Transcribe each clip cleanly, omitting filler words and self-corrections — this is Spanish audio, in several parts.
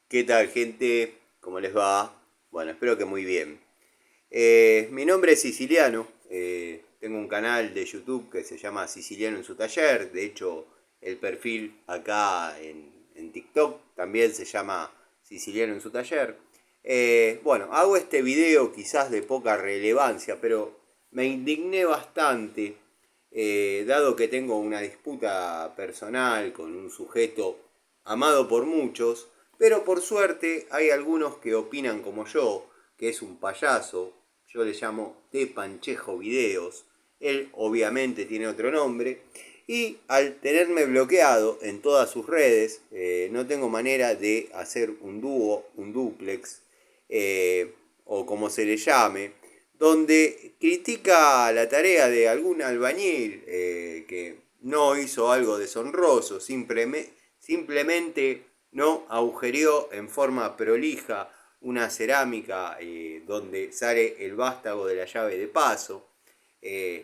¿Qué tal, gente? ¿Cómo les va? Bueno, espero que muy bien. Mi nombre es Siciliano. Tengo un canal de YouTube que se llama Siciliano en su taller. De hecho, el perfil acá en TikTok también se llama Siciliano en su taller. Bueno, hago este video quizás de poca relevancia, pero me indigné bastante, dado que tengo una disputa personal con un sujeto amado por muchos, pero por suerte hay algunos que opinan como yo, que es un payaso. Yo le llamo T. Panchejo Videos. Él obviamente tiene otro nombre. Y al tenerme bloqueado en todas sus redes, no tengo manera de hacer un dúo, un dúplex, o como se le llame, donde critica la tarea de algún albañil que no hizo algo deshonroso, simplemente no agujereó en forma prolija una cerámica donde sale el vástago de la llave de paso,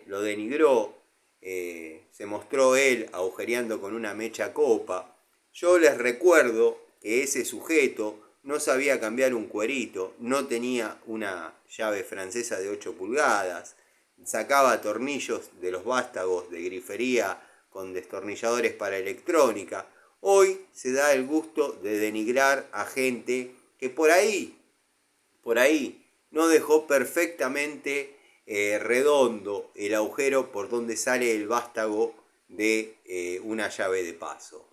lo denigró, se mostró él agujereando con una mecha copa. Yo les recuerdo que ese sujeto no sabía cambiar un cuerito, no tenía una llave francesa de 8 pulgadas, sacaba tornillos de los vástagos de grifería con destornilladores para electrónica. Hoy se da el gusto de denigrar a gente que por ahí, no dejó perfectamente redondo el agujero por donde sale el vástago de una llave de paso.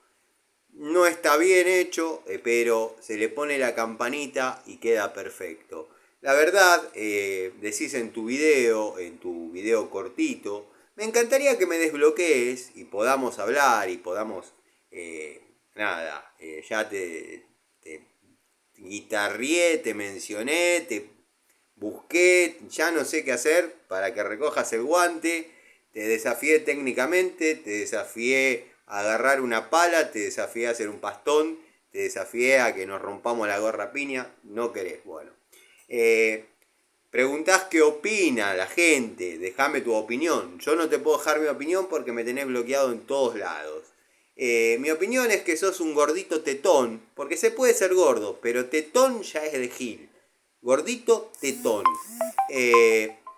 No está bien hecho, pero se le pone la campanita y queda perfecto. La verdad, decís en tu video cortito, me encantaría que me desbloquees y podamos hablar y podamos, ya te guitarrié, te mencioné, te busqué, ya no sé qué hacer para que recojas el guante, te desafié técnicamente, te desafié a agarrar una pala, te desafié a hacer un pastón, te desafié a que nos rompamos la gorra piña, no querés, bueno. Preguntás qué opina la gente, déjame tu opinión. Yo no te puedo dejar mi opinión porque me tenés bloqueado en todos lados. Mi opinión es que sos un gordito tetón, porque se puede ser gordo, pero tetón ya es de Gil. Gordito tetón.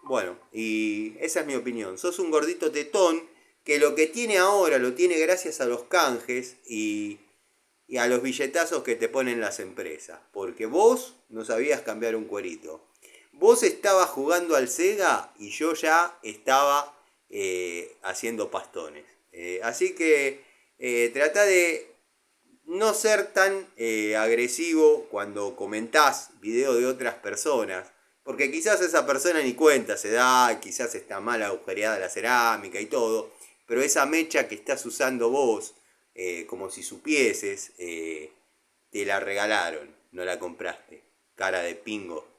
Bueno, y esa es mi opinión. Sos un gordito tetón que lo que tiene ahora lo tiene gracias a los canjes y a los billetazos que te ponen las empresas. Porque vos no sabías cambiar un cuerito. Vos estabas jugando al Sega y yo ya estaba haciendo pastones. Así que trata de no ser tan agresivo cuando comentás videos de otras personas. Porque quizás esa persona ni cuenta se da, quizás está mal agujereada la cerámica y todo. Pero esa mecha que estás usando vos, como si supieses, te la regalaron, no la compraste. Cara de pingo.